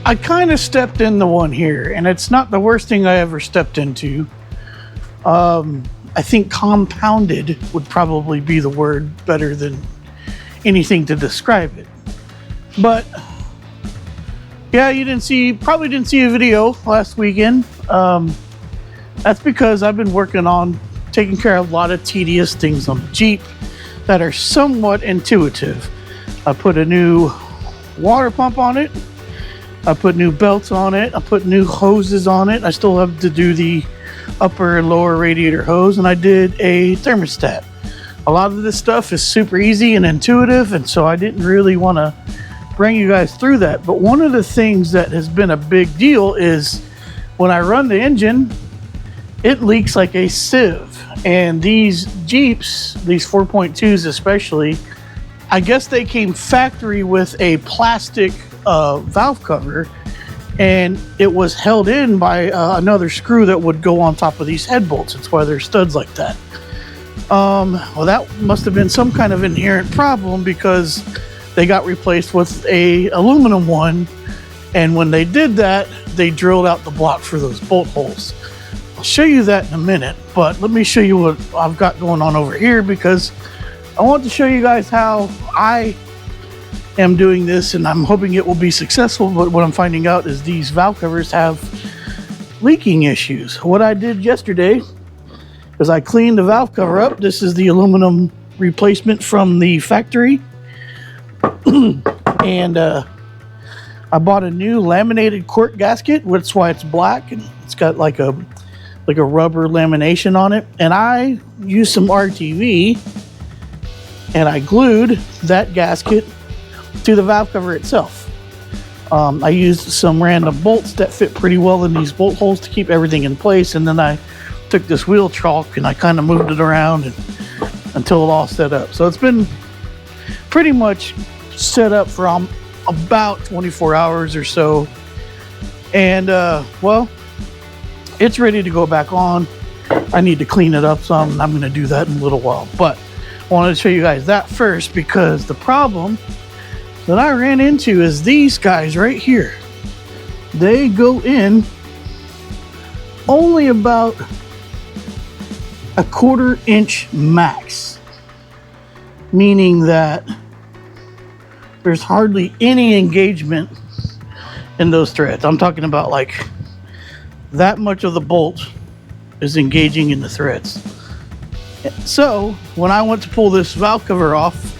I kind of stepped in the one here, and it's not the worst thing I ever stepped into. I think compounded would probably be the word better than anything to describe it. But yeah, probably didn't see a video last weekend. That's because I've been working on taking care of a lot of tedious things on the Jeep that are somewhat intuitive. I put a new water pump on it. I put new belts on it. I put new hoses on it. I still have to do the upper and lower radiator hose, and I did a thermostat. A lot of this stuff is super easy and intuitive, and so I didn't really want to bring you guys through that. But one of the things that has been a big deal is when I run the engine, it leaks like a sieve. And these Jeeps, these 4.2s especially, I guess they came factory with a plastic valve cover, and it was held in by another screw that would go on top of these head bolts. That's why they're studs like that. Well, that must have been some kind of inherent problem, because they got replaced with a aluminum one, and when they did that, they drilled out the block for those bolt holes. I'll show you that in a minute, but let me show you what I've got going on over here, because I want to show you guys how I am doing this, and I'm hoping it will be successful. But what I'm finding out is these valve covers have leaking issues. What I did yesterday is I cleaned the valve cover up. This is the aluminum replacement from the factory. And I bought a new laminated cork gasket. That's why it's black, and it's got like a rubber lamination on it. And I used some RTV, and I glued that gasket to the valve cover itself. I used some random bolts that fit pretty well in these bolt holes to keep everything in place, and then I took this wheel chalk and I kind of moved it around until it all set up. So it's been pretty much set up for about 24 hours or so, and well, it's ready to go back on. I need to clean it up some, and I'm going to do that in a little while. But I wanted to show you guys that first, because the problem that I ran into is these guys right here. They go in only about a 1/4 inch max, meaning that there's hardly any engagement in those threads. I'm talking about like that much of the bolt is engaging in the threads. So when I went to pull this valve cover off,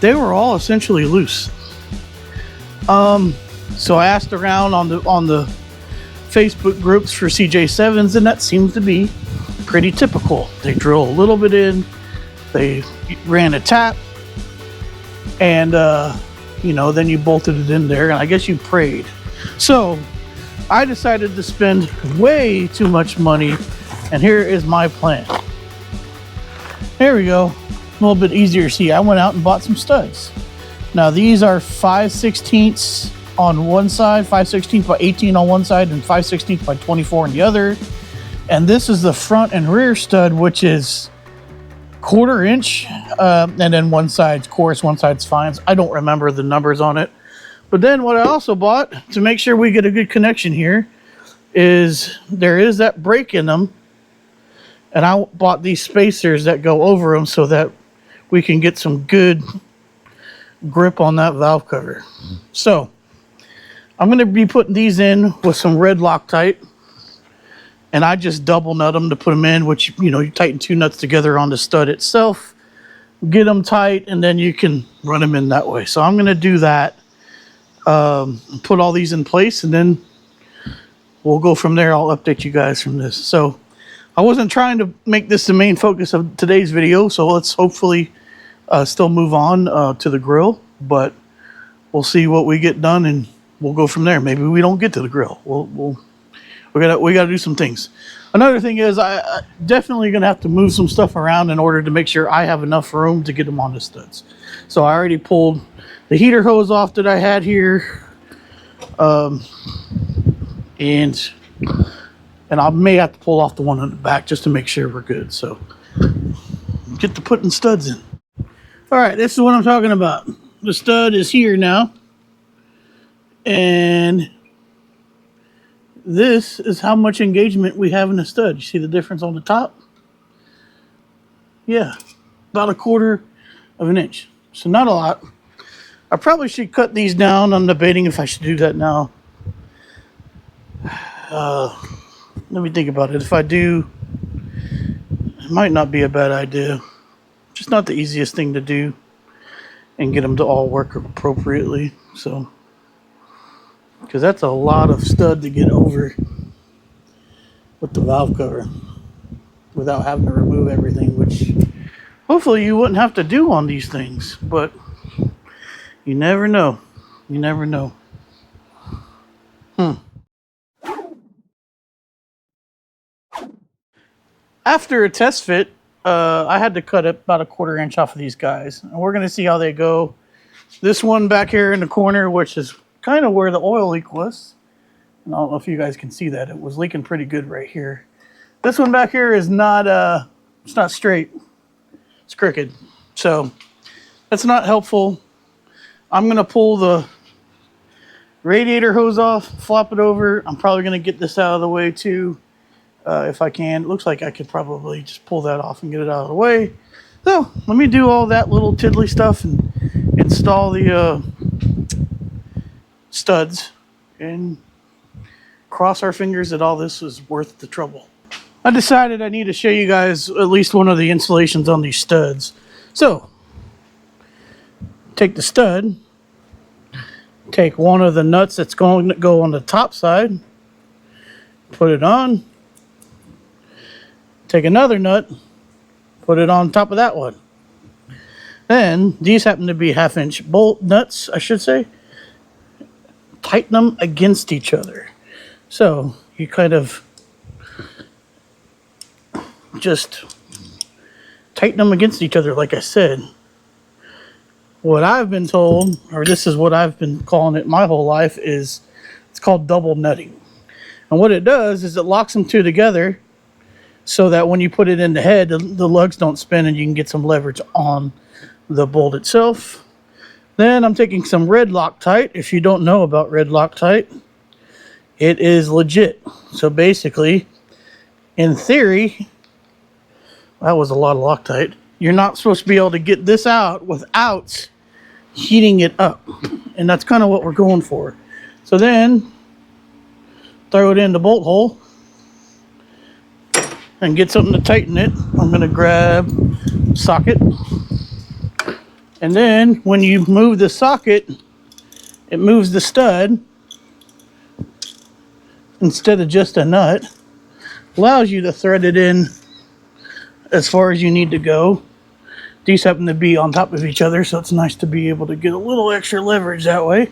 they were all essentially loose. So I asked around on the Facebook groups for CJ7s, and that seems to be pretty typical. They drill a little bit in, they ran a tap, and you know, then you bolted it in there, and I guess you prayed. So I decided to spend way too much money, and here is my plan. There we go. A little bit easier to see. I went out and bought some studs. Now these are 5/16 on one side, 5/16 by 18 on one side, and 5/16 by 24 on the other. And this is the front and rear stud, which is 1/4 inch, and then one side's coarse, one side's fines. I don't remember the numbers on it. But then what I also bought, to make sure we get a good connection here, is there is that break in them. And I bought these spacers that go over them so that we can get some good grip on that valve cover. So I'm going to be putting these in with some red Loctite, and I just double nut them to put them in, which, you know, you tighten 2 nuts together on the stud itself, get them tight, and then you can run them in that way. So I'm going to do that, put all these in place, and then we'll go from there. I'll update you guys from this. So I wasn't trying to make this the main focus of today's video, so let's hopefully still move on to the grill, but we'll see what we get done, and we'll go from there. Maybe we don't get to the grill. We gotta do some things. Another thing is I definitely gonna have to move some stuff around in order to make sure I have enough room to get them on the studs. So I already pulled the heater hose off that I had here, and I may have to pull off the one on the back just to make sure we're good. So get to putting studs in. All right, this is what I'm talking about. The stud is here now, and this is how much engagement we have in the stud. You see the difference on the top? Yeah, about 1/4 of an inch. So not a lot. I probably should cut these down. I'm debating if I should do that now. Let me think about it. If I do, it might not be a bad idea. Just not the easiest thing to do and get them to all work appropriately. So, because that's a lot of stud to get over with the valve cover without having to remove everything, which hopefully you wouldn't have to do on these things, but you never know. You never know. After a test fit, I had to cut about 1/4 inch off of these guys. And we're going to see how they go. This one back here in the corner, which is kind of where the oil leak was. And I don't know if you guys can see that. It was leaking pretty good right here. This one back here is not, it's not straight. It's crooked. So that's not helpful. I'm going to pull the radiator hose off, flop it over. I'm probably going to get this out of the way too. If I can. It looks like I could probably just pull that off and get it out of the way. So let me do all that little tiddly stuff and install the studs and cross our fingers that all this is worth the trouble. I decided I need to show you guys at least one of the installations on these studs. So take the stud, take one of the nuts that's going to go on the top side, put it on. Take another nut, put it on top of that one. Then, these happen to be 1/2 inch bolt nuts, I should say. Tighten them against each other. So, you kind of just tighten them against each other, like I said. What I've been told, or this is what I've been calling it my whole life, is it's called double nutting. And what it does is it locks them two together, so that when you put it in the head, the lugs don't spin and you can get some leverage on the bolt itself. Then I'm taking some red Loctite. If you don't know about red Loctite, it is legit. So basically, in theory, that was a lot of Loctite. You're not supposed to be able to get this out without heating it up. And that's kind of what we're going for. So then, throw it in the bolt hole and get something to tighten it. I'm going to grab socket. And then when you move the socket, it moves the stud instead of just a nut. Allows you to thread it in as far as you need to go. These happen to be on top of each other, so it's nice to be able to get a little extra leverage that way.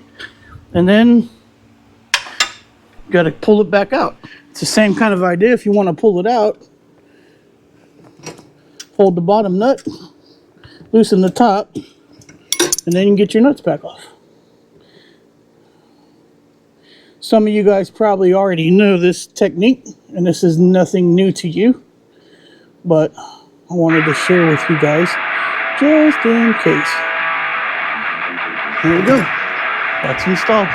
And then got to pull it back out. It's the same kind of idea. If you want to pull it out, hold the bottom nut, loosen the top, and then you can get your nuts back off. Some of you guys probably already know this technique, and this is nothing new to you, but I wanted to share with you guys just in case. Here we go. That's installed.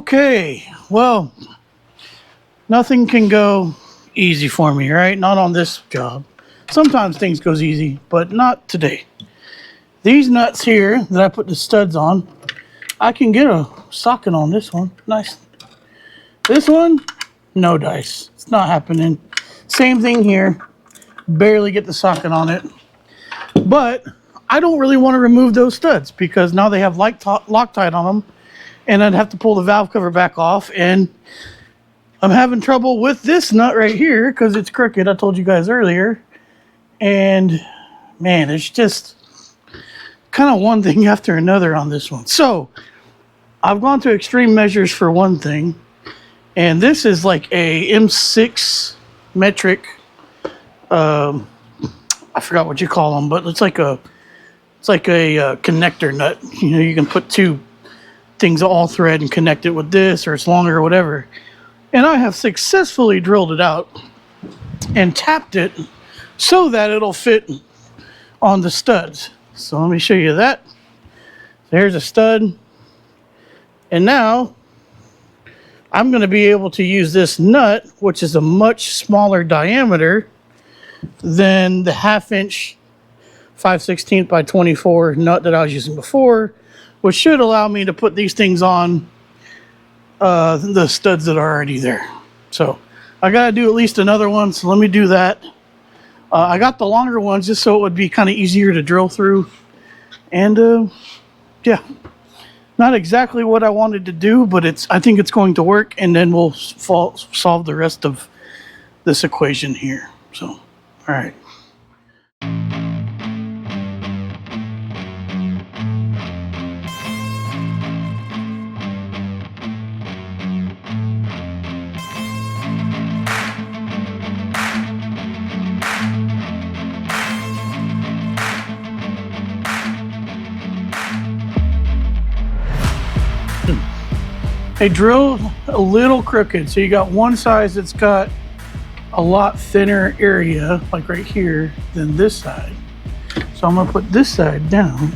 Okay, well, nothing can go easy for me, right? Not on this job. Sometimes things goes easy, but not today. These nuts here that I put the studs on, I can get a socket on this one. Nice. This one, no dice. It's not happening. Same thing here. Barely get the socket on it. But I don't really want to remove those studs because now they have Loctite on them, and I'd have to pull the valve cover back off, and I'm having trouble with this nut right here because it's crooked. I told you guys earlier. And man, it's just kind of one thing after another on this one. So I've gone to extreme measures for one thing, and this is like a M6 metric. I forgot what you call them, but it's like a connector nut. You know, you can put two things all thread and connect it with this, or it's longer or whatever. And I have successfully drilled it out and tapped it so that it'll fit on the studs. So let me show you that. There's a stud. And now I'm going to be able to use this nut, which is a much smaller diameter than the 1/2 inch 5/16 by 24 nut that I was using before, which should allow me to put these things on the studs that are already there. So I got to do at least another one. So let me do that. I got the longer ones just so it would be kind of easier to drill through. And yeah, not exactly what I wanted to do, but I think it's going to work. And then we'll solve the rest of this equation here. So, all right. They drill a little crooked, so you got one side that's got a lot thinner area, like right here, than this side. So I'm gonna put this side down.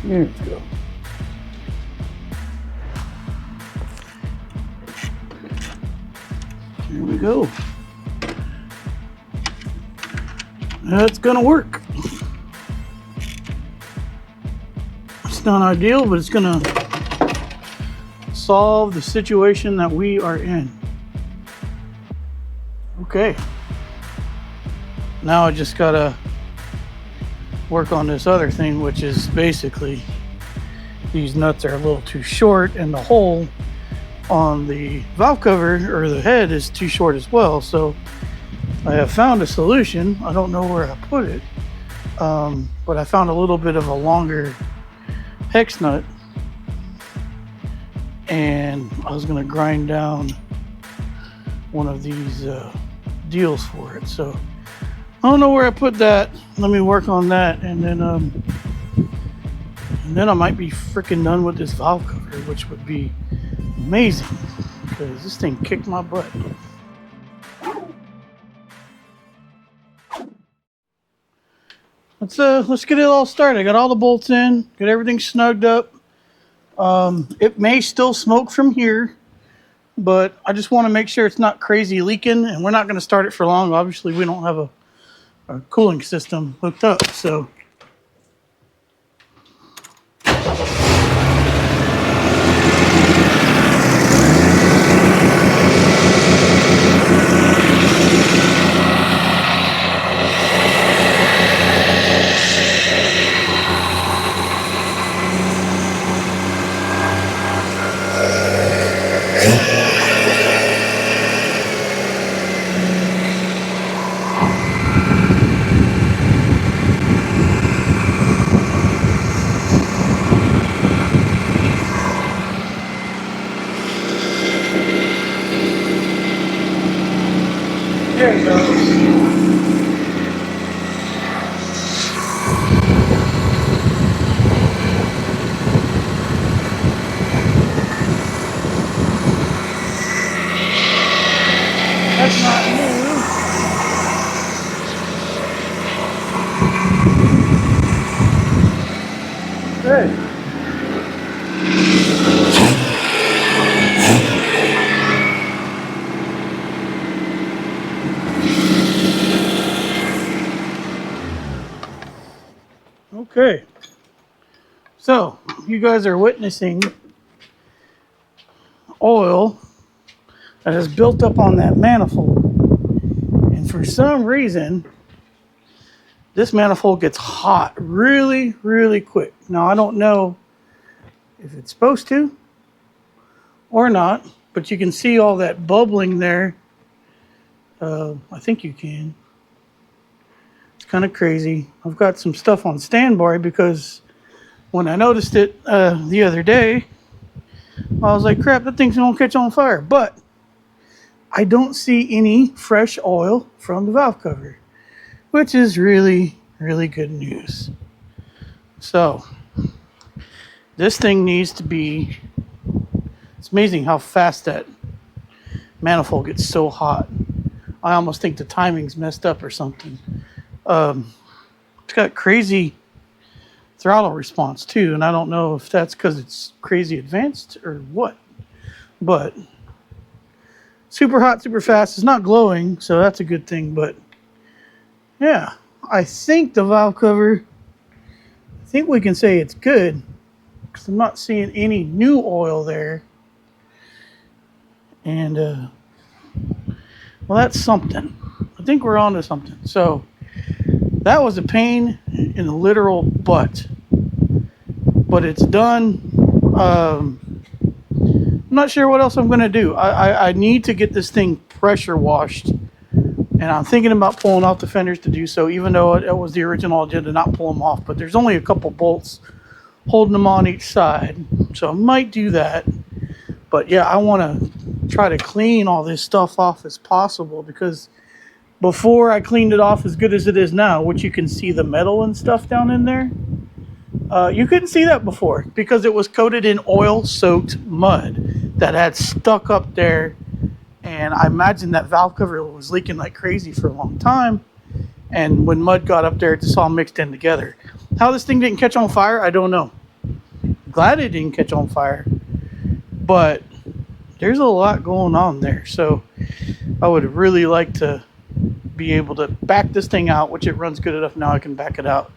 There we go. There we go. That's gonna work. It's not ideal, but it's gonna solve the situation that we are in. Okay. Now I just gotta work on this other thing, which is basically these nuts are a little too short, and the hole on the valve cover or the head is too short as well. So I have found a solution. I don't know where I put it, but I found a little bit of a longer hex nut, and I was going to grind down one of these deals for it. So I don't know where I put that. Let me work on that, and then I might be freaking done with this valve cover, which would be amazing because this thing kicked my butt. Let's get it all started. I got all the bolts in, get everything snugged up. It may still smoke from here, but I just want to make sure it's not crazy leaking, and we're not going to start it for long. Obviously, we don't have a cooling system hooked up, so. There it goes. That's not new. Okay. Okay. So, you guys are witnessing oil that has built up on that manifold. And for some reason, this manifold gets hot really, really quick. Now, I don't know if it's supposed to or not, but you can see all that bubbling there. I think you can. It's kind of crazy. I've got some stuff on standby because when I noticed it the other day, I was like, crap, that thing's gonna catch on fire. But I don't see any fresh oil from the valve cover, which is really, really good news. So this thing needs to be, it's amazing how fast that manifold gets so hot. I almost think the timing's messed up or something. It's got crazy throttle response too, and I don't know if that's because it's crazy advanced or what, but super hot, super fast. It's not glowing, so that's a good thing. But yeah, I think the valve cover, I think we can say it's good because I'm not seeing any new oil there. And well, that's something. I think we're on to something. So that was a pain in the literal butt, but it's done. I'm not sure what else I'm going to do. I need to get this thing pressure washed, and I'm thinking about pulling off the fenders to do so, even though it was the original agenda to not pull them off. But there's only a couple bolts holding them on each side, so I might do that. But yeah, I want to try to clean all this stuff off as possible, because before I cleaned it off as good as it is now, which you can see the metal and stuff down in there, you couldn't see that before because it was coated in oil-soaked mud that had stuck up there, and I imagine that valve cover was leaking like crazy for a long time, and when mud got up there, it just all mixed in together. How this thing didn't catch on fire, I don't know. Glad it didn't catch on fire, but there's a lot going on there, so I would really like to be able to back this thing out, which it runs good enough now I can back it out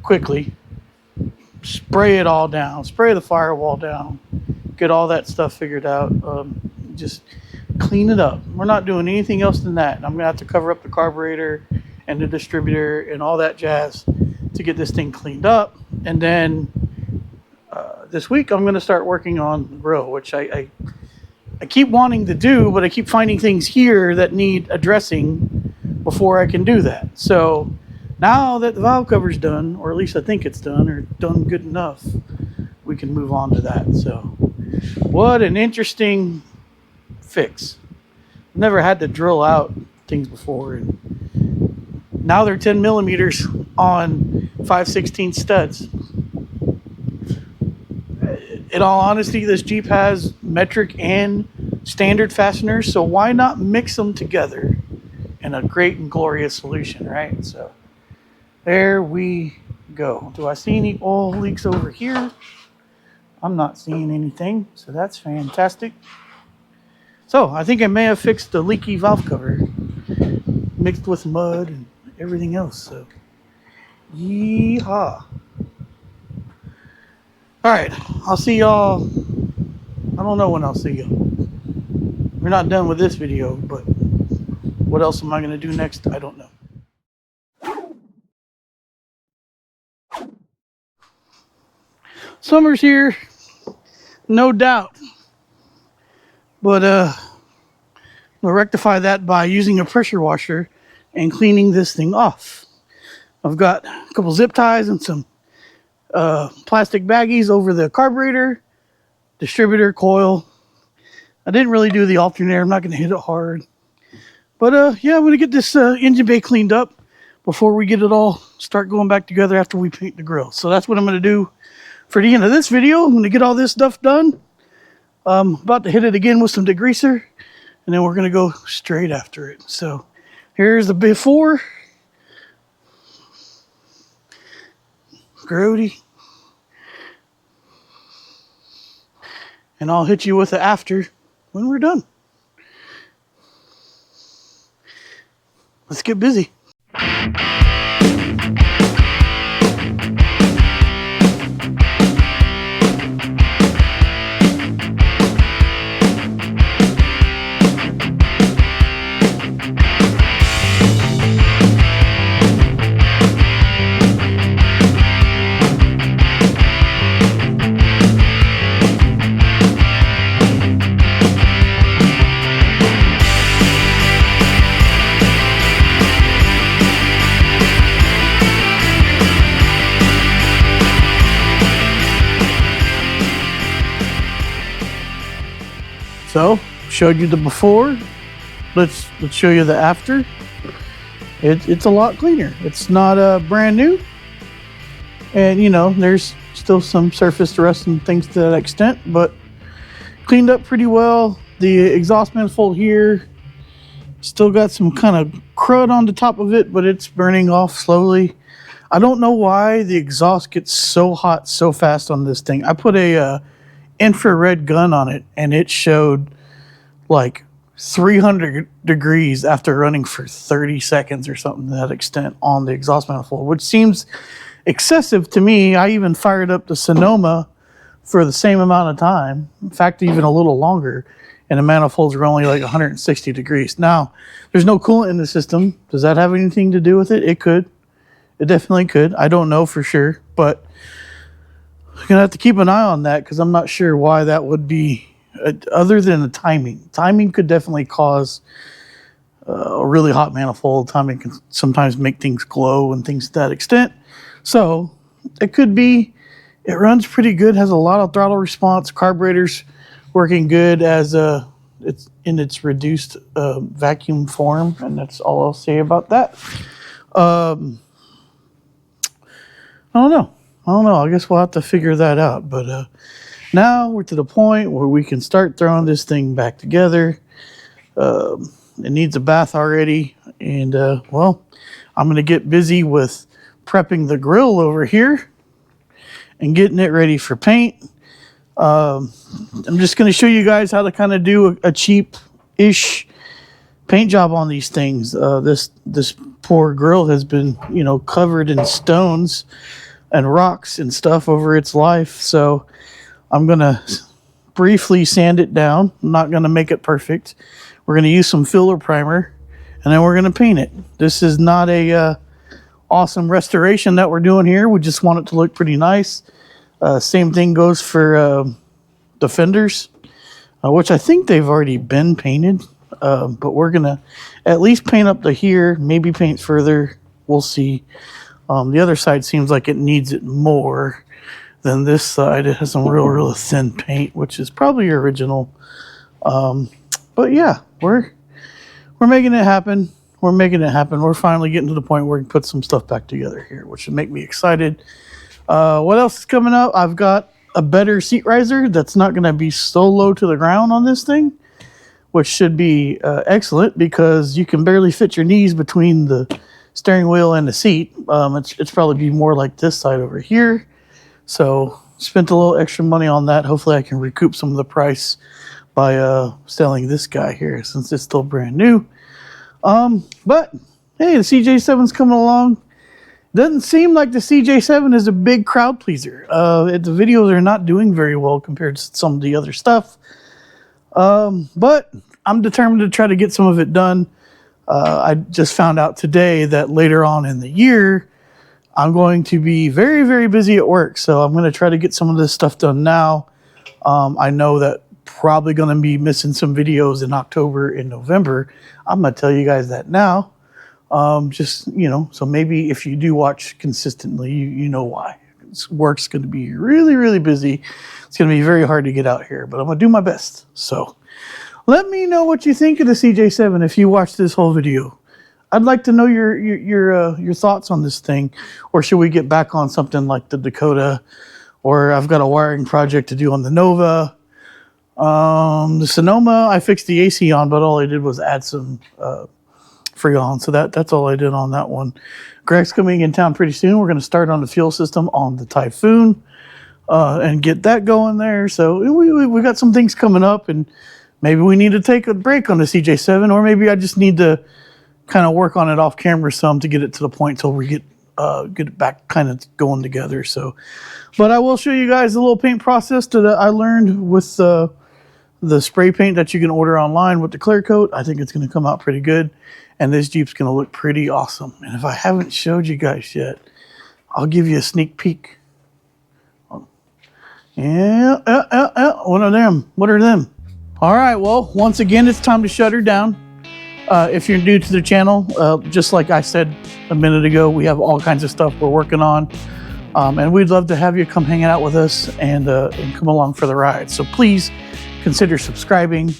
quickly, spray it all down, spray the firewall down, get all that stuff figured out, just clean it up. We're not doing anything else than that. I'm gonna have to cover up the carburetor and the distributor and all that jazz to get this thing cleaned up. And then this week I'm gonna start working on the grill, which I keep wanting to do, but I keep finding things here that need addressing before I can do that. So now that the valve cover's done, or at least I think it's done, or done good enough, we can move on to that. So what an interesting fix. Never had to drill out things before, and now they're 10 millimeters on 5/16 studs. In all honesty, this Jeep has metric and standard fasteners, so why not mix them together in a great and glorious solution, right? So there we go. Do I see any oil leaks over here? I'm not seeing anything, so that's fantastic. So I think I may have fixed the leaky valve cover mixed with mud and everything else. So yeehaw. All right, I'll see y'all. I don't know when I'll see you. We're not done with this video, but what else am I going to do next? I don't know. Summer's here, no doubt. But we'll rectify that by using a pressure washer and cleaning this thing off. I've got a couple zip ties and some plastic baggies over the carburetor, distributor, coil. I didn't really do the alternator. I'm not going to hit it hard. But yeah, I'm going to get this engine bay cleaned up before we get it all start going back together after we paint the grill. So that's what I'm going to do for the end of this video. I'm going to get all this stuff done. I'm about to hit it again with some degreaser, and then we're going to go straight after it. So here's the before. Grody. and I'll hit you with the after when we're done. Let's get busy. So, showed you the before. Let's show you the after. It's a lot cleaner. It's not brand new, and you know there's still some surface rust and things to that extent, but cleaned up pretty well. The exhaust manifold here still got some kind of crud on the top of it, but it's burning off slowly. I don't know why the exhaust gets so hot so fast on this thing. I put a infrared gun on it, and it showed like 300 degrees after running for 30 seconds or something to that extent on the exhaust manifold, which seems excessive to me. I even fired up the Sonoma for the same amount of time, in fact even a little longer, and the manifolds were only like 160 degrees. Now there's no coolant in the system. Does that have anything to do with it? It could. It definitely could. I don't know for sure, but I'm gonna have to keep an eye on that because I'm not sure why that would be, other than the timing. Timing could definitely cause a really hot manifold. Timing can sometimes make things glow and things to that extent. So it could be. It runs pretty good, has a lot of throttle response, carburetor's working good as it's in its reduced vacuum form, and that's all I'll say about that. I don't know. I guess we'll have to figure that out. But now we're to the point where we can start throwing this thing back together. It needs a bath already. And, well, I'm going to get busy with prepping the grill over here and getting it ready for paint. I'm just going to show you guys how to kind of do a cheap-ish paint job on these things. This poor grill has been, you know, covered in stones and rocks and stuff over its life. So I'm going to briefly sand it down. I'm not going to make it perfect. We're going to use some filler primer, and then we're going to paint it. This is not a awesome restoration that we're doing here. We just want it to look pretty nice. Same thing goes for the fenders, which I think they've already been painted. But we're going to at least paint up to here, maybe paint further. We'll see. The other side seems like it needs it more than this side. It has some real thin paint, which is probably original. But yeah, we're making it happen. We're finally getting to the point where we can put some stuff back together here, which should make me excited. What else is coming up? I've got a better seat riser that's not going to be so low to the ground on this thing, which should be excellent because you can barely fit your knees between the steering wheel and the seat. It's probably be more like this side over here. So spent a little extra money on that. Hopefully I can recoup some of the price by selling this guy here since it's still brand new. But hey, the CJ7's coming along. Doesn't seem like the CJ7 is a big crowd pleaser. The videos are not doing very well compared to some of the other stuff. But I'm determined to try to get some of it done. I just found out today that later on in the year, I'm going to be very busy at work. So I'm going to try to get some of this stuff done now. I know that probably going to be missing some videos in October and November. I'm going to tell you guys that now. Just, you know, so maybe if you do watch consistently, you know why. Work's going to be really busy. It's going to be very hard to get out here, but I'm going to do my best. So let me know what you think of the CJ7 if you watch this whole video. I'd like to know your thoughts on this thing. Or should we get back on something like the Dakota? Or I've got a wiring project to do on the Nova. The Sonoma, I fixed the AC on, but all I did was add some Freon. So that's all I did on that one. Greg's coming in town pretty soon. We're going to start on the fuel system on the Typhoon. and get that going there. So we got some things coming up, and maybe we need to take a break on the CJ7, or maybe I just need to kind of work on it off camera some to get it to the point till we get it back kind of going together. So, but I will show you guys a little paint process that I learned with the spray paint that you can order online with the clear coat. I think it's going to come out pretty good, and this Jeep's going to look pretty awesome. And if I haven't showed you guys yet, I'll give you a sneak peek. Yeah, what are them? What are them? All right, well, once again, it's time to shut her down. If you're new to the channel, just like I said a minute ago, we have all kinds of stuff we're working on. And we'd love to have you come hang out with us and come along for the ride. So please consider subscribing.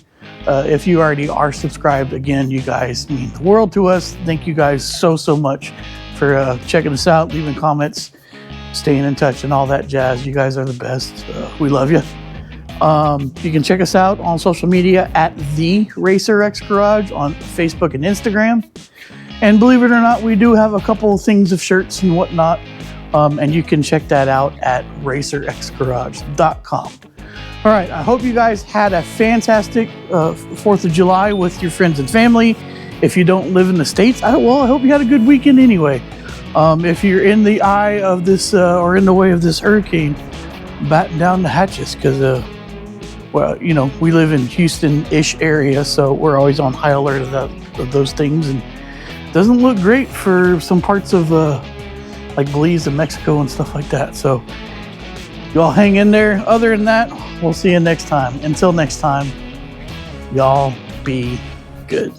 If you already are subscribed, again, you guys mean the world to us. Thank you guys so much for checking us out, leaving comments, staying in touch, and all that jazz. You guys are the best. We love you. You can check us out on social media at the Racer X Garage on Facebook and Instagram. And believe it or not, we do have a couple of things of shirts and whatnot. And you can check that out at racerxgarage.com. All right, I hope you guys had a fantastic 4th of July with your friends and family. If you don't live in the States, I hope you had a good weekend anyway. If you're in the eye of this or in the way of this hurricane, batten down the hatches, because well, you know, we live in Houston-ish area, so we're always on high alert of those things, and it doesn't look great for some parts of like Belize and Mexico and stuff like that. So y'all hang in there. Other than that, we'll see you next time. Until next time, y'all be good.